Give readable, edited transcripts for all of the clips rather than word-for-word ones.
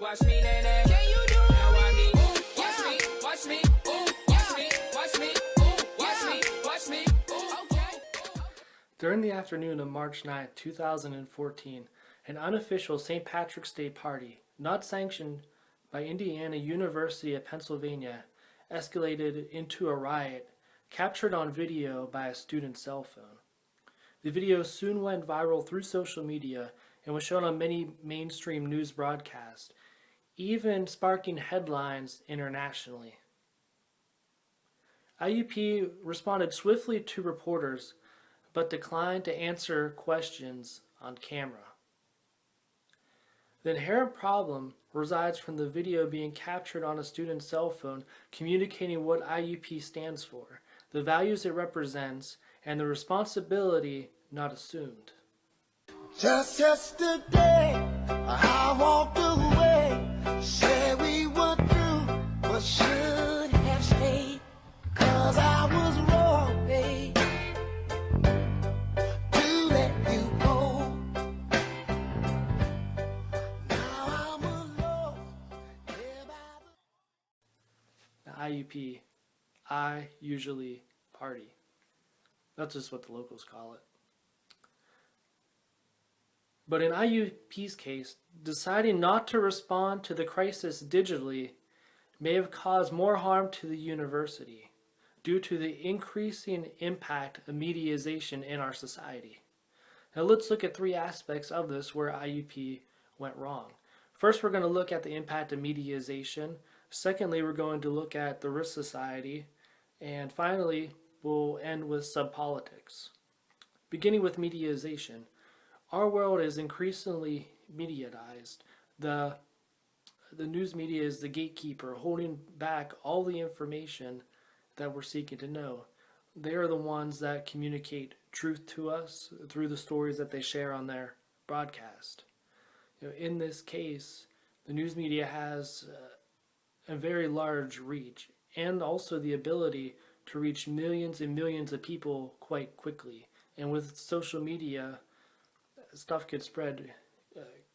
watch me, nay. Can you do it? Now watch me, watch me, ooh, watch me, watch me, ooh, watch me, ooh, okay. During the afternoon of March 9, 2014, an unofficial St. Patrick's Day party, not sanctioned by Indiana University of Pennsylvania, escalated into a riot, captured on video by a student's cell phone. The video soon went viral through social media and was shown on many mainstream news broadcasts, even sparking headlines internationally. IUP responded swiftly to reporters, but declined to answer questions on camera. The inherent problem resides from the video being captured on a student's cell phone, communicating what IUP stands for, the values it represents, and the responsibility not assumed. Just yesterday, I walked away, said we were through, but should have stayed, 'cause I was wrong, babe, to let you go. Now I'm alone. The IUP, I usually party. That's just what the locals call it. But in IUP's case, deciding not to respond to the crisis digitally may have caused more harm to the university due to the increasing impact of mediaization in our society. Now let's look at three aspects of this where IUP went wrong. First, we're going to look at the impact of mediaization. Secondly, we're going to look at the risk society. And finally, we'll end with subpolitics. Beginning with mediaization. Our world is increasingly mediatized. The news media is the gatekeeper, holding back all the information that we're seeking to know. They are the ones that communicate truth to us through the stories that they share on their broadcast. In this case, the news media has a very large reach and also the ability to reach millions and millions of people quite quickly. And with social media, stuff could spread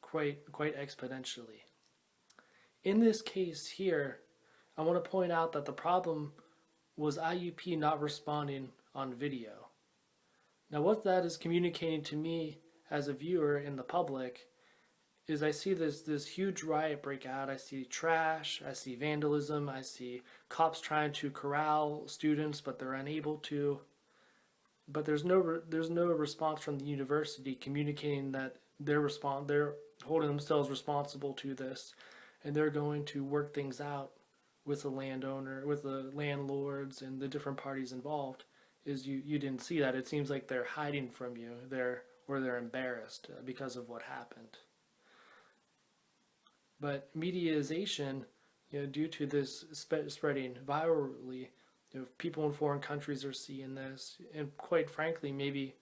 quite exponentially. In this case here, I want to point out that the problem was IUP not responding on video. Now what that is communicating to me as a viewer in the public is I see this huge riot break out. I see trash, I see vandalism, I see cops trying to corral students but they're unable to. But there's no response from the university communicating that they're holding themselves responsible to this, and they're going to work things out with the landowner, with the landlords, and the different parties involved. You didn't see that. It seems like they're hiding from you. They're embarrassed because of what happened. But mediaization, due to this spreading virally. People in foreign countries are seeing this, and quite frankly, maybe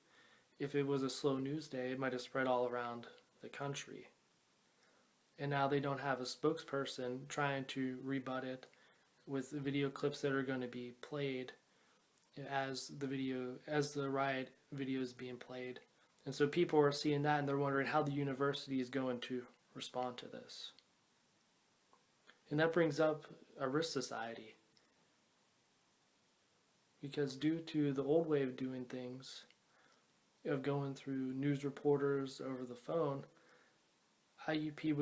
if it was a slow news day, it might have spread all around the country. And now they don't have a spokesperson trying to rebut it with video clips that are going to be played as the riot video is being played. And so people are seeing that and they're wondering how the university is going to respond to this. And that brings up a risk society. Because due to the old way of doing things, of going through news reporters over the phone, IUP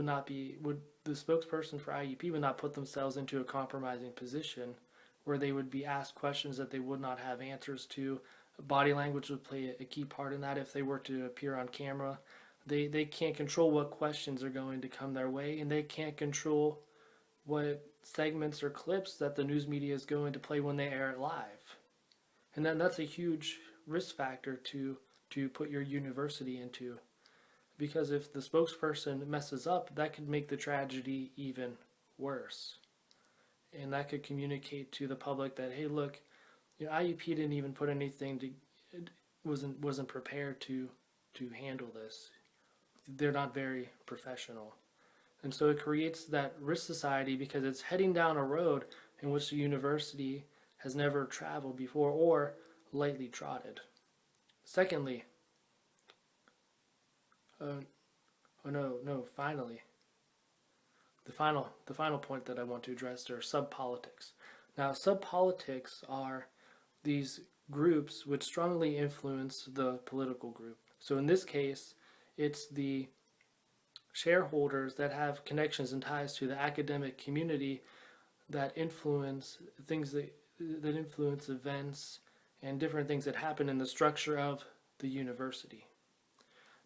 the spokesperson for IUP would not put themselves into a compromising position where they would be asked questions that they would not have answers to. Body language would play a key part in that if they were to appear on camera. They can't control what questions are going to come their way, and they can't control what segments or clips that the news media is going to play when they air it live. And then that's a huge risk factor to put your university into. Because if the spokesperson messes up, that could make the tragedy even worse. And that could communicate to the public that, hey, look, IUP didn't even put anything wasn't prepared to handle this. They're not very professional. And so it creates that risk society because it's heading down a road in which the university has never traveled before or lightly trotted. Secondly, finally, the the final point that I want to address are sub-politics. Now, sub-politics are these groups which strongly influence the political group. So in this case, it's the shareholders that have connections and ties to the academic community that influence things that influence events and different things that happen in the structure of the university.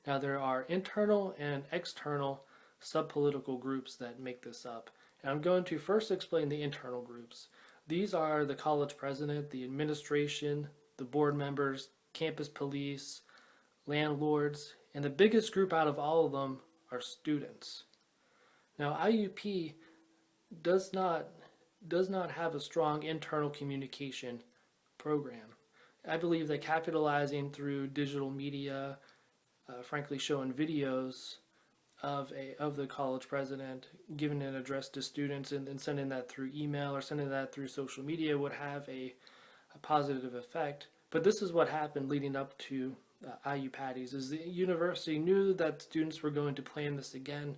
Now, there are internal and external sub-political groups that make this up. And I'm going to first explain the internal groups. These are the college president, the administration, the board members, campus police, landlords, and the biggest group out of all of them are students. Now, IUP does not have a strong internal communication program. I believe that capitalizing through digital media, frankly showing videos of the college president giving an address to students and sending that through email or sending that through social media would have a positive effect. But this is what happened leading up to IUPATIs, is the university knew that students were going to plan this again,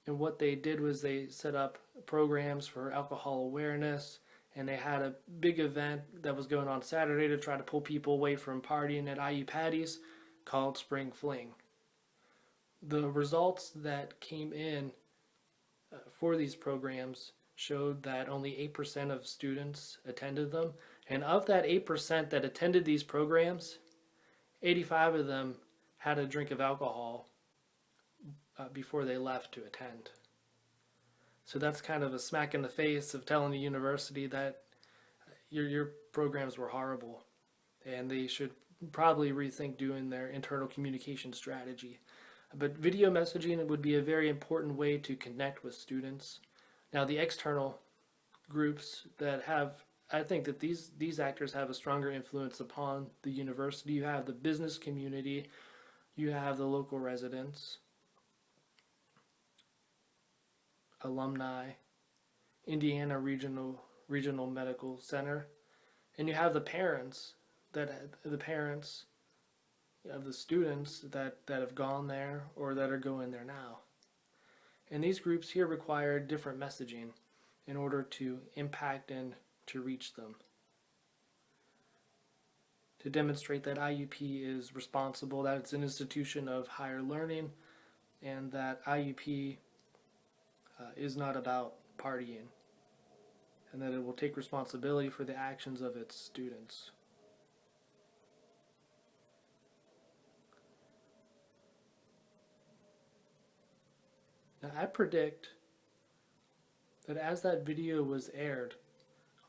and what they did was they set up programs for alcohol awareness, and they had a big event that was going on Saturday to try to pull people away from partying at IUPATIs called Spring Fling. The results that came in for these programs showed that only 8% of students attended them, and of that 8% that attended these programs, 85 of them had a drink of alcohol before they left to attend. So that's kind of a smack in the face of telling the university that your programs were horrible and they should probably rethink doing their internal communication strategy. But video messaging would be a very important way to connect with students. Now, the external groups that have, I think that these actors have a stronger influence upon the university. You have the business community, you have the local residents, alumni, Indiana Regional Medical Center, and you have the parents of the students that have gone there or that are going there now. And these groups here require different messaging in order to impact and to reach them. To demonstrate that IUP is responsible, that it's an institution of higher learning, and that IUP is not about partying, and that it will take responsibility for the actions of its students. Now, I predict that as that video was aired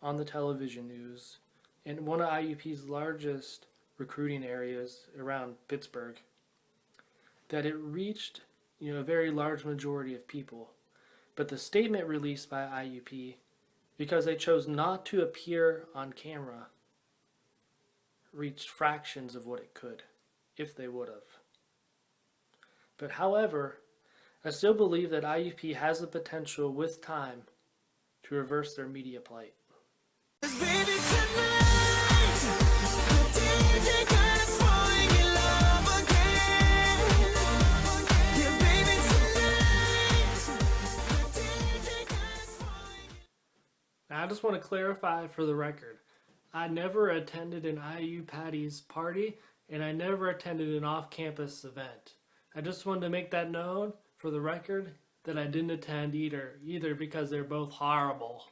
on the television news in one of IUP's largest recruiting areas around Pittsburgh, that it reached a very large majority of people. But the statement released by IUP, because they chose not to appear on camera, reached fractions of what it could, if they would have. But however, I still believe that IUP has the potential with time to reverse their media plight. Now, I just want to clarify for the record, I never attended an IUPATIs party, and I never attended an off-campus event. I just wanted to make that known for the record that I didn't attend either because they're both horrible.